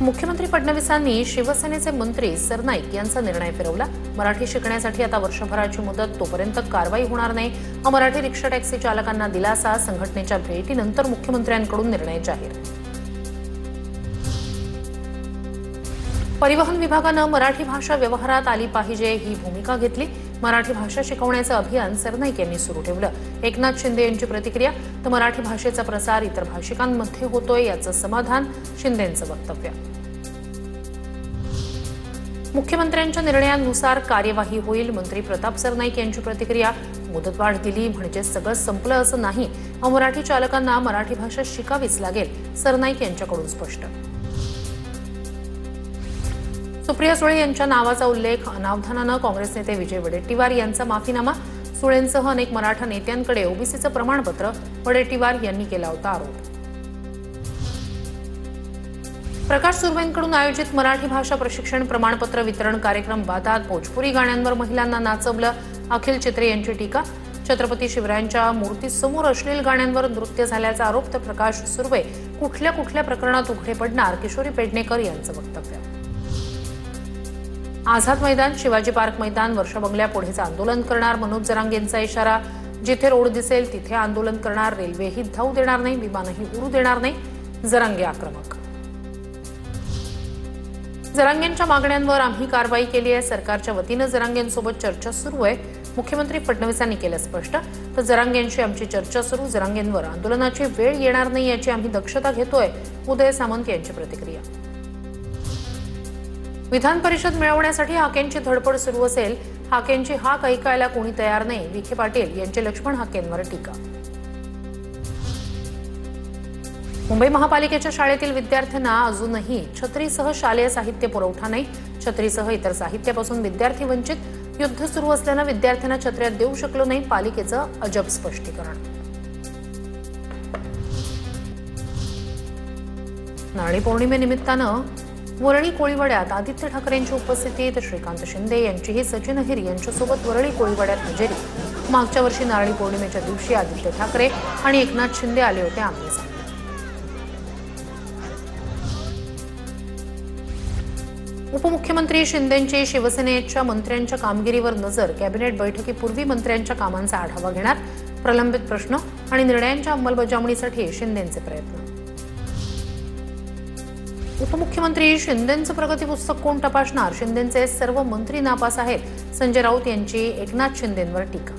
मुख्यमंत्री फडणवीसांनी शिवसेनेचे मंत्री सरनाईक यांचा निर्णय फिरवला। मराठी शिकण्यासाठी आता वर्षभराची मुदत, तोपर्यंत कारवाई होणार नाही। मराठी रिक्षा टॅक्सी चालकांना दिलासा, संघटनेच्या भेटीनंतर मुख्यमंत्र्यांकडून निर्णय जाहीर। परिवहन विभागानं मराठी भाषा व्यवहारात आली पाहिजे ही भूमिका घेतली। मराठी भाषा शिकवण्याचं अभियान सरनाईक यांनी सुरू ठेवलं। एकनाथ शिंदे यांची प्रतिक्रिया, तर मराठी भाषेचा प्रसार इतर भाषिकांमध्ये होतोय याचं समाधान, शिंदेंचं वक्तव्य। मुख्यमंत्र्यांच्या निर्णयानुसार कार्यवाही होईल, मंत्री प्रताप सरनाईक यांची प्रतिक्रिया। मुदतवाढ दिली म्हणजे सगळं संपलं असं नाही, मराठी चालकांना मराठी भाषा शिकावीच लागेल, सरनाईक यांच्याकडून स्पष्ट। सुप्रिया सुळे यांच्या नावाचा उल्लेख, अनावधानानं काँग्रेस नेते विजय वडेट्टीवार यांचा माफीनामा। सुळेंसह अनेक मराठा नेत्यांकडे ओबीसीचं प्रमाणपत्र, वडेट्टीवार यांनी केला होता आरोप। प्रकाश सुर्वेंकडून आयोजित मराठी भाषा प्रशिक्षण प्रमाणपत्र वितरण कार्यक्रम वादात, भोजपुरी गाण्यांवर महिलांना नाचवलं, अखिल चित्रे यांची टीका। छत्रपती शिवरायांच्या मूर्तीसमोर अश्लील गाण्यांवर नृत्य झाल्याचा आरोप, तर प्रकाश सुर्वे कुठल्या प्रकरणात उघडे पडणार, किशोरी पेडणेकर यांचं वक्तव्य। आझाद मैदान, शिवाजी पार्क मैदान, वर्षा बंगल्यापुढेच आंदोलन करणार, मनोज जरांगेंचा इशारा। जिथे रोड दिसेल तिथे आंदोलन करणार, रेल्वेही धावू देणार नाही, विमानही उडू देणार नाही, जरांगे आक्रमक। जरांगेंच्या मागण्यांवर आम्ही कारवाई केली आहे, सरकारच्या वतीनं जरांगेंसोबत चर्चा सुरू आहे, मुख्यमंत्री फडणवीसांनी केलं स्पष्ट। तर जरांगेंशी आमची चर्चा सुरू, जरांगेंवर आंदोलनाची वेळ येणार नाही याची आम्ही दक्षता घेतोय, उदय सामंत यांची प्रतिक्रिया। विधान परिषद मिळवण्यासाठी हाकेंची धडपड सुरू असेल, हाकेंची हाक ऐकायला कोणी तयार नाही, विखे पाटील यांचे लक्ष्मण हाकेंवर टीका। मुंबई महापालिकेच्या शाळेतील विद्यार्थ्यांना अजूनही छत्रीसह शालेय साहित्य पुरवठा नाही, छत्रीसह इतर साहित्यापासून विद्यार्थी वंचित। युद्ध सुरू असल्यानं विद्यार्थ्यांना छत्र्या देऊ शकलो नाही, पालिकेचं अजब स्पष्टीकरण। नारळी पौर्णिमेनिमित्तानं वरळी कोळीवाड्यात आदित्य ठाकरेंची उपस्थिती, तर श्रीकांत शिंदे यांचीही सचिन अहिर यांच्यासोबत वरळी कोळीवाड्यात हजेरी। मागच्या वर्षी नारळी पौर्णिमेच्या दिवशी आदित्य ठाकरे आणि एकनाथ शिंदे आले होते आमने-सामने। उपमुख्यमंत्री शिंदेंची शिवसेनेच्या मंत्र्यांच्या कामगिरीवर नजर, कॅबिनेट बैठकीपूर्वी मंत्र्यांच्या कामांचा आढावा घेणार, प्रलंबित प्रश्न आणि निर्णयांच्या अंमलबजावणीसाठी शिंदेंचे प्रयत्न। उपमुख्यमंत्री शिंदेंचं प्रगती पुस्तक कोण तपासणार, शिंदेंचे सर्व मंत्री नापास आहेत, संजय राऊत यांची एकनाथ शिंदेंवर टीका।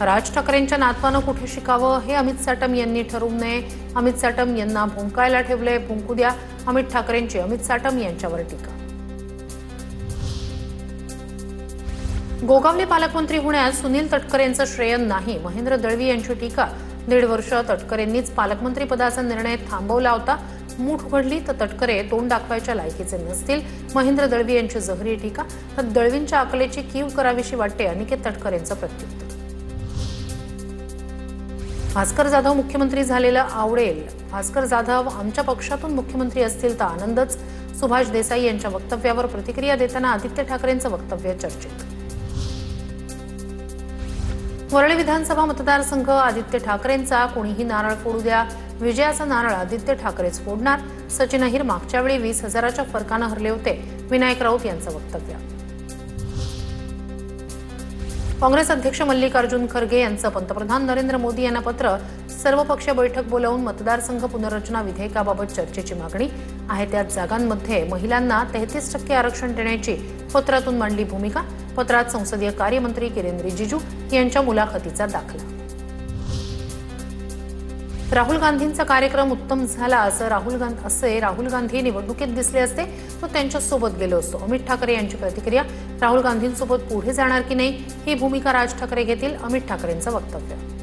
राज ठाकरेंच्या नातवानं कुठे शिकावं हे अमित साटम यांनी ठरवू नये, अमित साटम यांना भुंकायला ठेवले, भुंकू द्या, अमित ठाकरेंची अमित साटम यांच्यावर टीका। गोगावले पालकमंत्री होण्यात सुनील तटकरेंचं श्रेय नाही, महेंद्र दळवी यांची टीका। 1.5 वर्ष तटकरेंनीच पालकमंत्री पदाचा निर्णय थांबवला होता, मूठ उघडली तर तटकरे तोंड दाखवायच्या लायकीचे नसतील, महेंद्र दळवी यांची जहरी टीका। तर दळवींच्या अकलेची कीव करावीशी वाटते, अनिकेत तटकरेंचं प्रत्युत्तर। भास्कर जाधव मुख्यमंत्री झालेलं आवडेल, भास्कर जाधव आमच्या पक्षातून मुख्यमंत्री असतील तर आनंदच, सुभाष देसाई यांच्या वक्तव्यावर प्रतिक्रिया देताना आदित्य ठाकरेंचं वक्तव्य चर्चेत। वरळी विधानसभा मतदारसंघ आदित्य ठाकरेंचा, कोणीही नारळ फोडू द्या, विजयाचा नारळ आदित्य ठाकरेच फोडणार, सचिन अहिर मागच्या वेळी 20,000च्या फरकानं हरले होते, विनायक राऊत यांचं वक्तव्य। काँग्रेस अध्यक्ष मल्लिकार्जुन खरगे यांचं पंतप्रधान नरेंद्र मोदी यांना पत्र, सर्वपक्षीय बैठक बोलावून मतदारसंघ पुनर्रचना विधेयकाबाबत चर्चेची मागणी आहे, त्या जागांमध्ये महिलांना 33% आरक्षण देण्याची पत्रातून मांडली भूमिका, पत्रात संसदीय कार्यमंत्री किरेन रिजिजू यांच्या मुलाखतीचा दाखला। राहुल गांधींचा कार्यक्रम उत्तम झाला असं राहुल गांधी निवडणुकीत दिसले असते तो त्यांच्यासोबत गेलो असतो, अमित ठाकरे यांची प्रतिक्रिया। राहुल गांधींसोबत पुढे जाणार की नाही ही भूमिका राज ठाकरे घेतील, अमित ठाकरेंचं वक्तव्य।